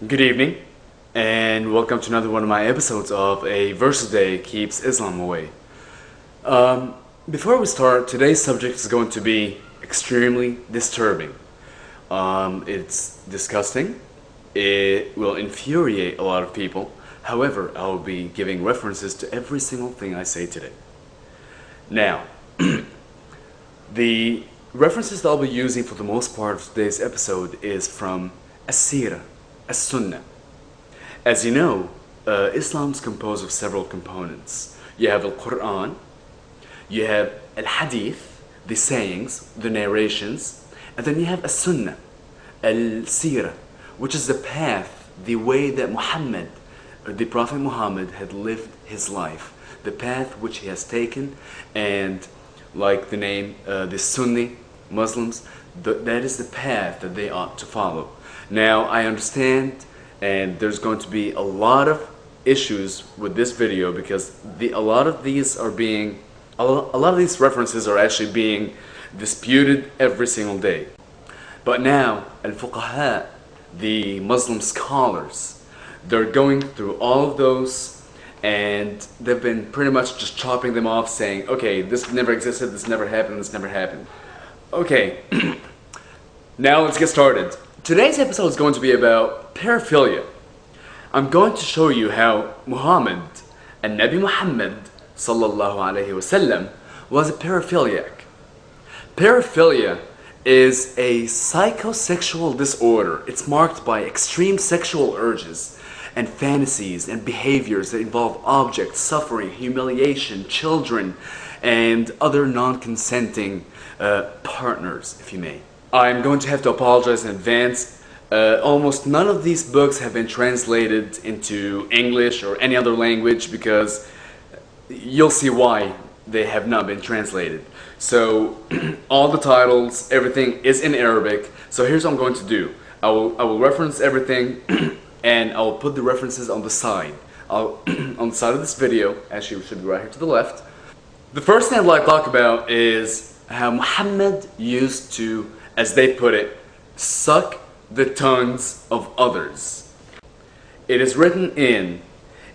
Good evening, and welcome to another one of my episodes of A Verse a Day Keeps Islam Away. Before we start, today's subject is going to be extremely disturbing. It's disgusting. It will infuriate a lot of people. However, I will be giving references to every single thing I say today. Now, the references that I'll be using for the most part of today's episode is from As-Sirah, As-Sunnah. As you know, Islam is composed of several components. You have Al-Quran, you have Al-Hadith, the sayings, the narrations, and then you have As-Sunnah, Al-Sirah, which is the path, the way that Muhammad, the Prophet Muhammad, had lived his life, the path which he has taken, and like the name, the Sunni Muslims, that is the path that they ought to follow. Now, I understand, and there's going to be a lot of issues with this video because a lot of these references are actually being disputed every single day. But now, al-fuqaha, the Muslim scholars, they're going through all of those, and they've been pretty much just chopping them off, saying, okay, this never existed, this never happened, this never happened. Okay, now let's get started. Today's episode is going to be about paraphilia. I'm going to show you how Muhammad, and Nabi Muhammad sallallahu alaihi wasallam, was a paraphiliac. Paraphilia is a psychosexual disorder. It's marked by extreme sexual urges and fantasies and behaviors that involve objects, suffering, humiliation, children, and other non-consenting partners, if you may. I'm going to have to apologize in advance. Almost none of these books have been translated into English or any other language because you'll see why they have not been translated. So all the titles, everything is in Arabic. So here's what I'm going to do. I will reference everything and I'll put the references on the side. On the side of this video, actually it should be right here to the left. The first thing I'd like to talk about is how Muhammad used to, as they put it, suck the tongues of others. It is written in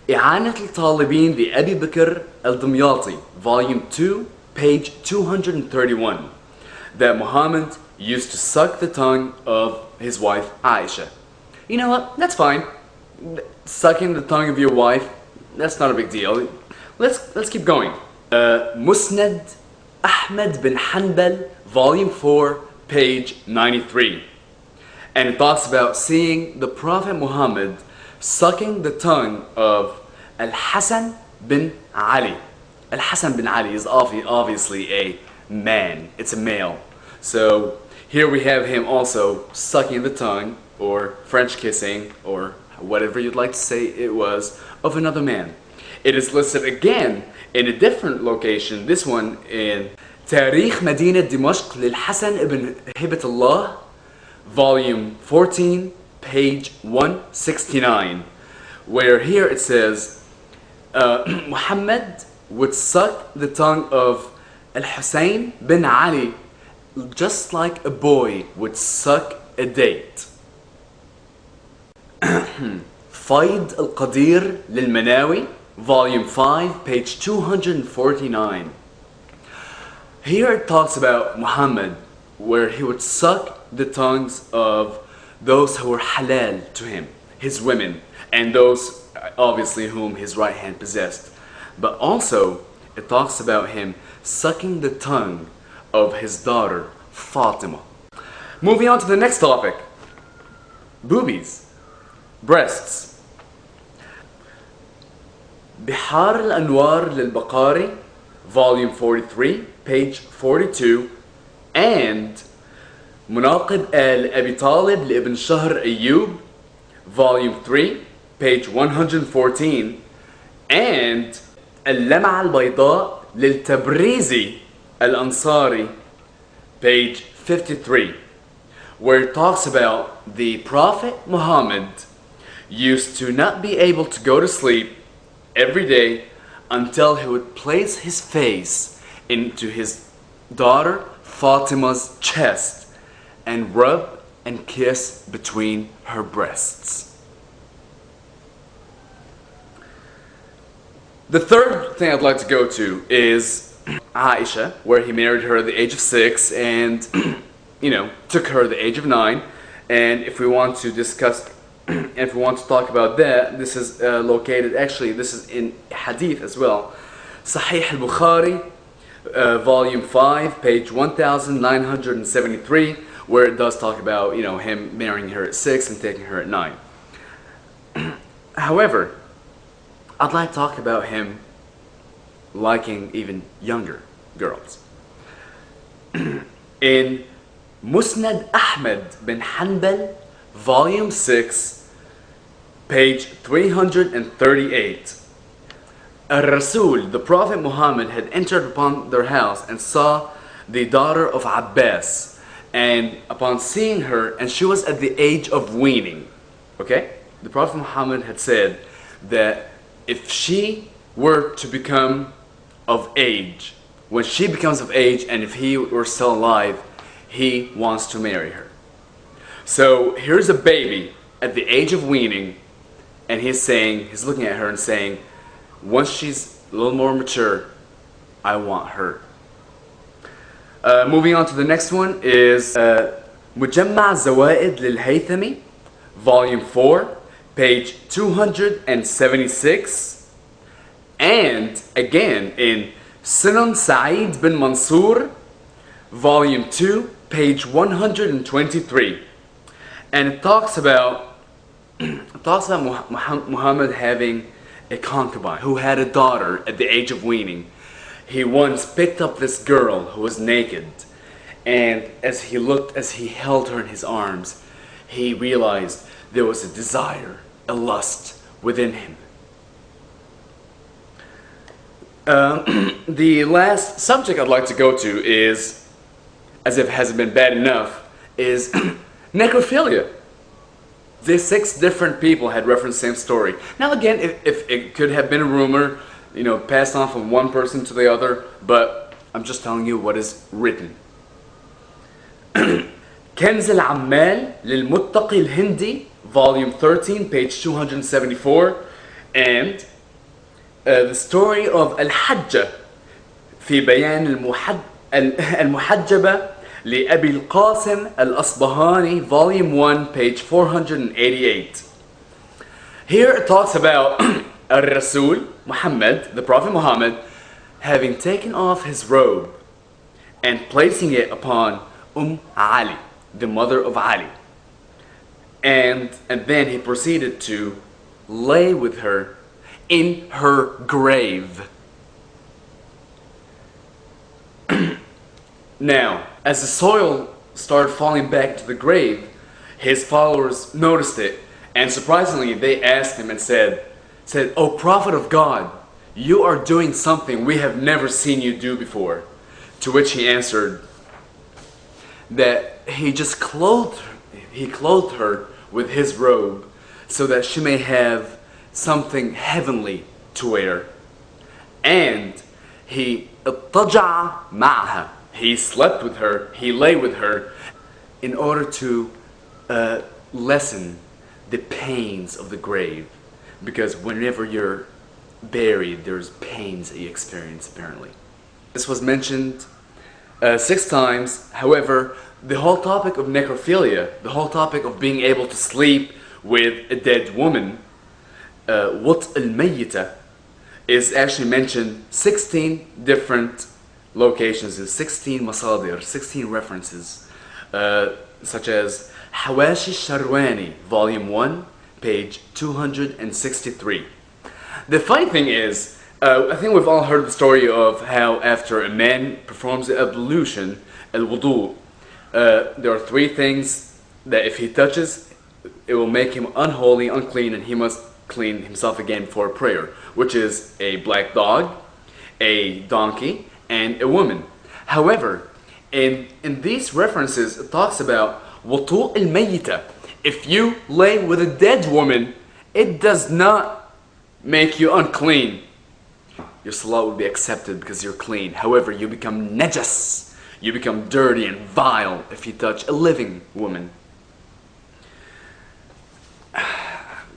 إعانة الطالبين لأبي بكر الدمياطي, Volume 2, page 231, that Muhammad used to suck the tongue of his wife Aisha. You know what? That's fine. Sucking the tongue of your wife, that's not a big deal. Let's keep going. Musnad Ahmed bin Hanbal, Volume 4, page 93. And it talks about seeing the Prophet Muhammad sucking the tongue of Al-Hasan bin Ali. Al-Hasan bin Ali is obviously a man. It's a male. So here we have him also sucking the tongue, or French kissing, or whatever you'd like to say it was, of another man. It is listed again in a different location, this one in تاريخ مدينة دمشق للحسن ابن هبة الله, Volume 14, page 169, where here it says Muhammad would suck the tongue of Al-Hussein bin Ali just like a boy would suck a date. Faid al-Qadir lil-Manawi, Volume 5, page 249. Here it talks about Muhammad, where he would suck the tongues of those who were halal to him, his women, and those obviously whom his right hand possessed. But also, it talks about him sucking the tongue of his daughter, Fatima. Moving on to the next topic. Boobies. Breasts. Bihar al-Anwar lil-Baqari, Volume 43, page 42, and Munaqib al-Abi Talib li-Ibn Shahr Ayyub, Volume 3, page 114, and Al-Lam'a al-Bayda lil-Tabrizi al-Ansari, page 53, where it talks about the Prophet Muhammad used to not be able to go to sleep every day until he would place his face into his daughter Fatima's chest and rub and kiss between her breasts. The third thing I'd like to go to is Aisha, where he married her at the age of 6 and, took her at the age of 9. And if we want to discuss, if we want to talk about that, this is located, actually, this is in Hadith as well. Sahih al-Bukhari, volume 5, page 1973, where it does talk about, him marrying her at 6 and taking her at 9. However, I'd like to talk about him liking even younger girls. In Musnad Ahmed bin Hanbal, volume 6, page 338. Al-Rasul, the Prophet Muhammad, had entered upon their house and saw the daughter of Abbas. And upon seeing her, and she was at the age of weaning. Okay? The Prophet Muhammad had said that if she were to become of age, when she becomes of age and if he were still alive, he wants to marry her. So here's a baby at the age of weaning, and he's looking at her and saying, once she's a little more mature, I want her. Moving on to the next one is Mujamma Zawaid lil-Haythami, volume 4, page 276. And again in Sunan Sa'id bin Mansur, volume 2, page 123. And it talks about Muhammad having a concubine who had a daughter at the age of weaning. He once picked up this girl who was naked, and as he held her in his arms, he realized there was a desire, a lust within him. The last subject I'd like to go to is, as if it hasn't been bad enough, is necrophilia. The 6 different people had referenced the same story. Now again, if it could have been a rumor, passed on from one person to the other, but I'm just telling you what is written. Kanz al-Ammal lil-Muttaqi al-Hindi, volume 13, page 274, and the story of Al-Hajjah في بيان المحجبة لأبي القاسم الأصبهاني, volume 1, page 488. Here it talks about Al-Rasul, Muhammad, the Prophet Muhammad, having taken off his robe and placing it upon Ali, the mother of Ali. And then he proceeded to lay with her in her grave. Now, as the soil started falling back to the grave, his followers noticed it, and surprisingly they asked him and said, "O Prophet of God, you are doing something we have never seen you do before." To which he answered that he clothed her with his robe so that she may have something heavenly to wear. And he اضطجع معها, he slept with her, he lay with her, in order to lessen the pains of the grave. Because whenever you're buried, there's pains that you experience, apparently. This was mentioned 6 times. However, the whole topic of necrophilia, the whole topic of being able to sleep with a dead woman, wat al-mayyita, is actually mentioned 16 different locations, in 16 masadir, 16 references, such as Hawashi Sharwani, volume 1, page 263. The funny thing is, I think we've all heard the story of how after a man performs the ablution, al-wudu, there are 3 things that if he touches, it will make him unholy, unclean, and he must clean himself again before prayer, which is a black dog, a donkey, and a woman. However, in these references, it talks about wutu al-mayyita. If you lay with a dead woman, it does not make you unclean. Your salah will be accepted because you're clean. However, you become najas, you become dirty and vile if you touch a living woman.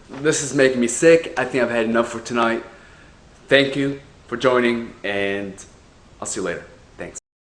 This is making me sick. I think I've had enough for tonight. Thank you for joining, and I'll see you later.